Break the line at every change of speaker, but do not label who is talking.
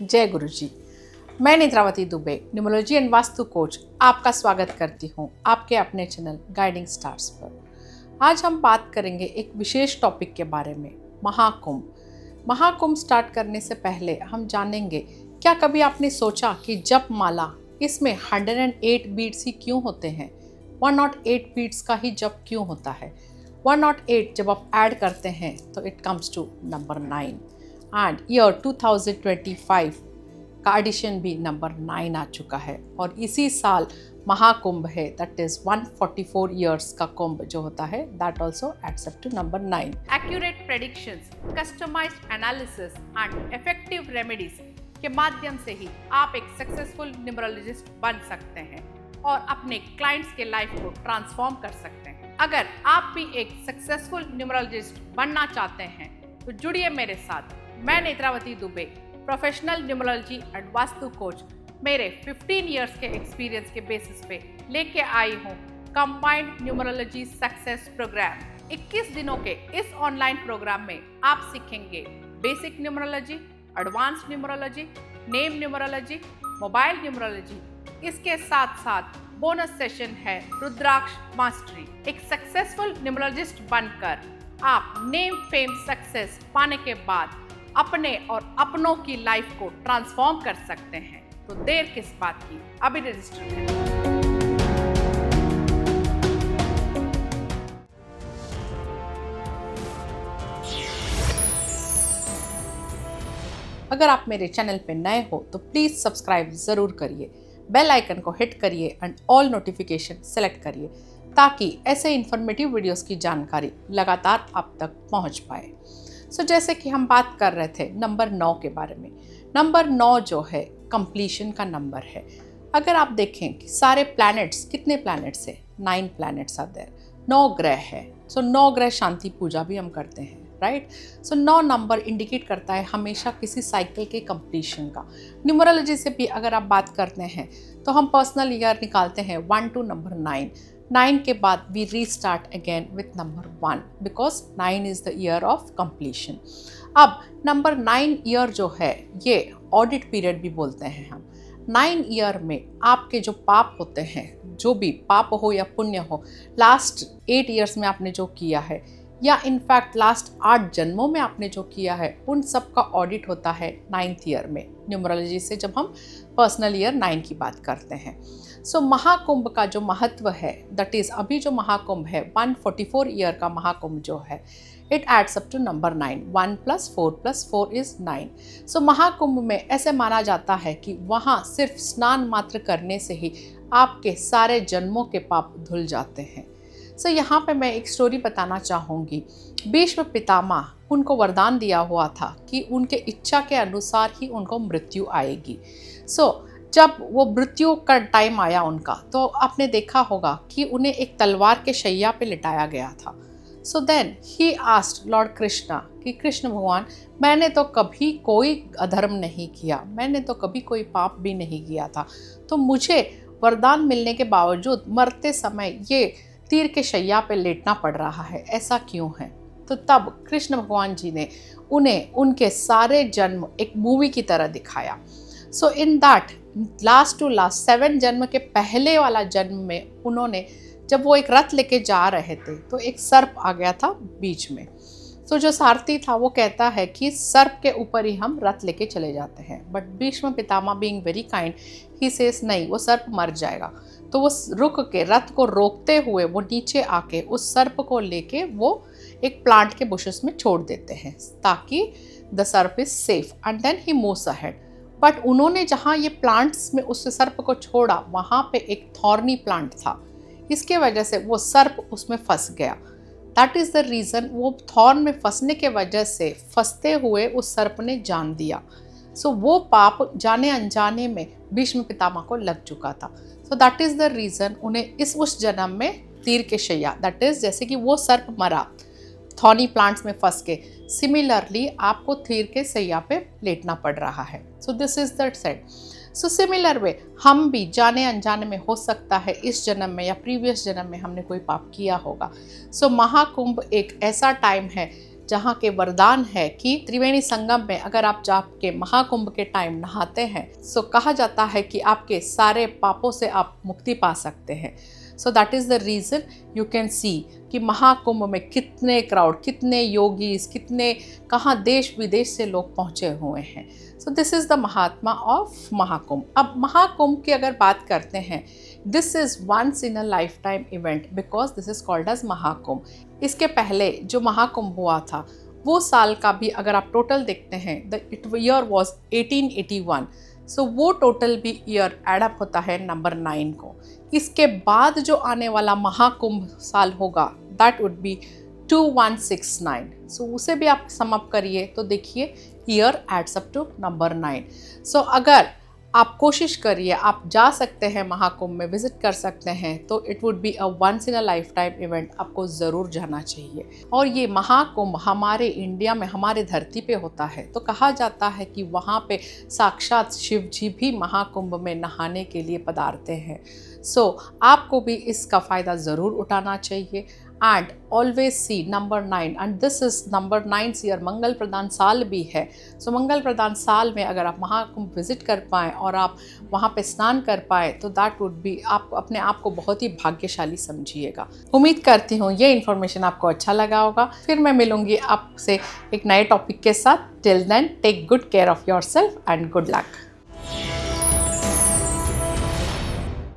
जय गुरु जी। मैं Netravati Dubey, numerology and vastu coach, आपका स्वागत करती हूँ आपके अपने चैनल गाइडिंग स्टार्स पर। आज हम बात करेंगे एक विशेष टॉपिक के बारे में, महाकुंभ। महाकुंभ स्टार्ट करने से पहले हम जानेंगे, क्या कभी आपने सोचा कि जप माला इसमें 108 बीट्स ही क्यों होते हैं? 108 बीट्स का ही जप क्यों होता है? 108 जब आप ऐड करते हैं तो it comes to number 9 and year 2025 का एडिशन भी नंबर 9 आ चुका है और इसी साल महाकुंभ है, दैट इज 144 ईयर्स का कुंभ जो होता है, that also adds up to number 9। Accurate predictions, customised analysis and effective remedies के माध्यम से ही आप एक सक्सेसफुल न्यूमरोलॉजिस्ट बन सकते हैं और अपने क्लाइंट्स के लाइफ को ट्रांसफॉर्म कर सकते हैं। अगर आप भी एक सक्सेसफुल न्यूमरोलॉजिस्ट बनना चाहते हैं तो जुड़िए मेरे साथ। मैं Netravati Dubey, professional numerology and vastu coach, मेरे 15 इयर्स के एक्सपीरियंस के बेसिस पे लेके आई हूँ कंबाइंड न्यूमरोलॉजी सक्सेस प्रोग्राम। 21 दिनों के इस ऑनलाइन प्रोग्राम में आप सीखेंगे basic numerology, advance numerology, name numerology, mobile numerology. इसके साथ साथ बोनस सेशन है रुद्राक्ष मास्टरी। एक सक्सेसफुल न्यूमरोलॉजिस्ट बनकर आप नेम फेम सक्सेस पाने के बाद अपने और अपनों की लाइफ को ट्रांसफॉर्म कर सकते हैं। तो देर किस बात की, अभी रजिस्टर करें। अगर आप मेरे चैनल पे नए हो तो प्लीज सब्सक्राइब जरूर करिए, बेल आइकन को हिट करिए एंड ऑल नोटिफिकेशन सेलेक्ट करिए ताकि ऐसे इंफॉर्मेटिव वीडियोस की जानकारी लगातार आप तक पहुंच पाए। जैसे कि हम बात कर रहे थे नंबर 9 के बारे में। नंबर 9 जो है कंप्लीशन का नंबर है। अगर आप देखें कि सारे प्लैनेट्स, कितने प्लैनेट्स है? 9 प्लैनेट्स आर देयर, 9 ग्रह है। 9 ग्रह शांति पूजा भी हम करते हैं, राइट? 9 नंबर इंडिकेट करता है हमेशा किसी साइकिल के कंप्लीशन का। न्यूमरोलॉजी से भी अगर आप बात करते हैं तो हम पर्सनल ईयर निकालते हैं 1 to नंबर 9। 9 के बाद we restart again with number 1 because 9 is the year of completion. अब नंबर 9 ईयर जो है ये ऑडिट पीरियड भी बोलते हैं हम। 9 ईयर में आपके जो पाप होते हैं, जो भी पाप हो या पुण्य हो, लास्ट 8 ईयर्स में आपने जो किया है या इनफैक्ट लास्ट 8 जन्मों में आपने जो किया है, उन सब का ऑडिट होता है 9th ईयर में न्यूमरोलॉजी से, जब हम पर्सनल ईयर 9 की बात करते हैं। महाकुंभ का जो महत्व है, दैट इज अभी जो महाकुंभ है 144 ईयर का महाकुंभ जो है, it adds up to number 9। 1 + 4 + 4 is 9। Mahakumbh में ऐसे माना जाता है कि वहाँ सिर्फ स्नान मात्र करने से ही आपके सारे जन्मों के पाप धुल जाते हैं। यहाँ पे मैं एक स्टोरी बताना चाहूँगी। भीष्म पितामह, उनको वरदान दिया हुआ था कि उनके इच्छा के अनुसार ही उनको मृत्यु आएगी। जब वो मृत्यु का टाइम आया उनका, तो आपने देखा होगा कि उन्हें एक तलवार के शैया पे लिटाया गया था। Then he asked lord Krishna कि कृष्ण भगवान, मैंने तो कभी कोई अधर्म नहीं किया, मैंने तो कभी कोई पाप भी नहीं किया था, तो मुझे वरदान मिलने के बावजूद मरते समय ये तीर के शैया पे लेटना पड़ रहा है, ऐसा क्यों है? तो तब कृष्ण भगवान जी ने उन्हें उनके सारे जन्म एक मूवी की तरह दिखाया। In that last to last 7 जन्म के पहले वाला जन्म में उन्होंने, जब वो एक रथ लेके जा रहे थे तो एक सर्प आ गया था बीच में। जो सारथी था वो कहता है कि सर्प के ऊपर ही हम रथ लेके चले जाते हैं, but Bhishma Pitamah being very kind, he says नहीं, वो सर्प मर जाएगा। तो वो रुक के रथ को रोकते हुए वो नीचे आके उस सर्प को लेके वो एक प्लांट के बुशेस में छोड़ देते हैं ताकि the sarp is safe and then he moves ahead. But उन्होंने जहाँ ये प्लांट्स में उस सर्प को छोड़ा, वहाँ पे एक थॉर्नी प्लांट था, इसके वजह से वो सर्प उसमें फंस गया। दैट इज़ द रीज़न, वो थॉर्न में फंसने के वजह से फंसते हुए उस सर्प ने जान दिया। वो पाप जाने अनजाने में भीष्म पितामह को लग चुका था। दैट इज़ द रीज़न उन्हें उस जन्म में तीर के शैया, दैट इज़ जैसे कि वो सर्प मरा थॉर्नी प्लांट्स में फंस के, सिमिलरली आपको तीर के सैया पे लेटना पड़ रहा है। This is that set. Similar way हम भी जाने अनजाने में, हो सकता है इस जन्म में या प्रीवियस जन्म में हमने कोई पाप किया होगा। महाकुंभ एक ऐसा टाइम है जहाँ के वरदान है कि त्रिवेणी संगम में अगर आप जाके महाकुंभ के टाइम नहाते हैं तो कहा जाता है कि आपके सारे पापों से आप मुक्ति पा सकते हैं। So that is the reason you can see कि महाकुंभ में कितने क्राउड, कितने योगीज, कितने कहाँ देश विदेश से लोग पहुँचे हुए हैं। So this is the mahatma of Mahakumbh. अब महाकुंभ की अगर बात करते हैं, this is once in a lifetime event because this is called as Mahakumbh. इसके पहले जो महाकुंभ हुआ था वो साल का भी अगर आप टोटल देखते हैं, द ईयर वॉज 1881। सो वो टोटल भी ईयर एडअप होता है नंबर 9 को। इसके बाद जो आने वाला महाकुंभ साल होगा दैट वुड बी 2169। सो उसे भी आप सम अप करिए तो देखिए year adds up to number 9। So अगर आप कोशिश करिए, आप जा सकते हैं महाकुंभ में, विजिट कर सकते हैं, तो it would be a once in a lifetime event, आपको ज़रूर जाना चाहिए। और ये महाकुंभ हमारे इंडिया में, हमारे धरती पे होता है, तो कहा जाता है कि वहाँ पे साक्षात शिव जी भी महाकुंभ में नहाने के लिए पधारते हैं। सो आपको भी इसका फ़ायदा ज़रूर उठाना चाहिए and always see number 9 and this is number 9 year, मंगल प्रदान साल भी है। सो मंगल प्रदान साल में अगर आप महाकुंभ विजिट कर पाएँ और आप वहाँ पे स्नान कर पाए तो दैट वुड बी, आप अपने आप को बहुत ही भाग्यशाली समझिएगा। उम्मीद करती हूँ ये इन्फॉर्मेशन आपको अच्छा लगा होगा। फिर मैं मिलूँगी आपसे एक नए टॉपिक के साथ। Till then take good care of yourself and good luck.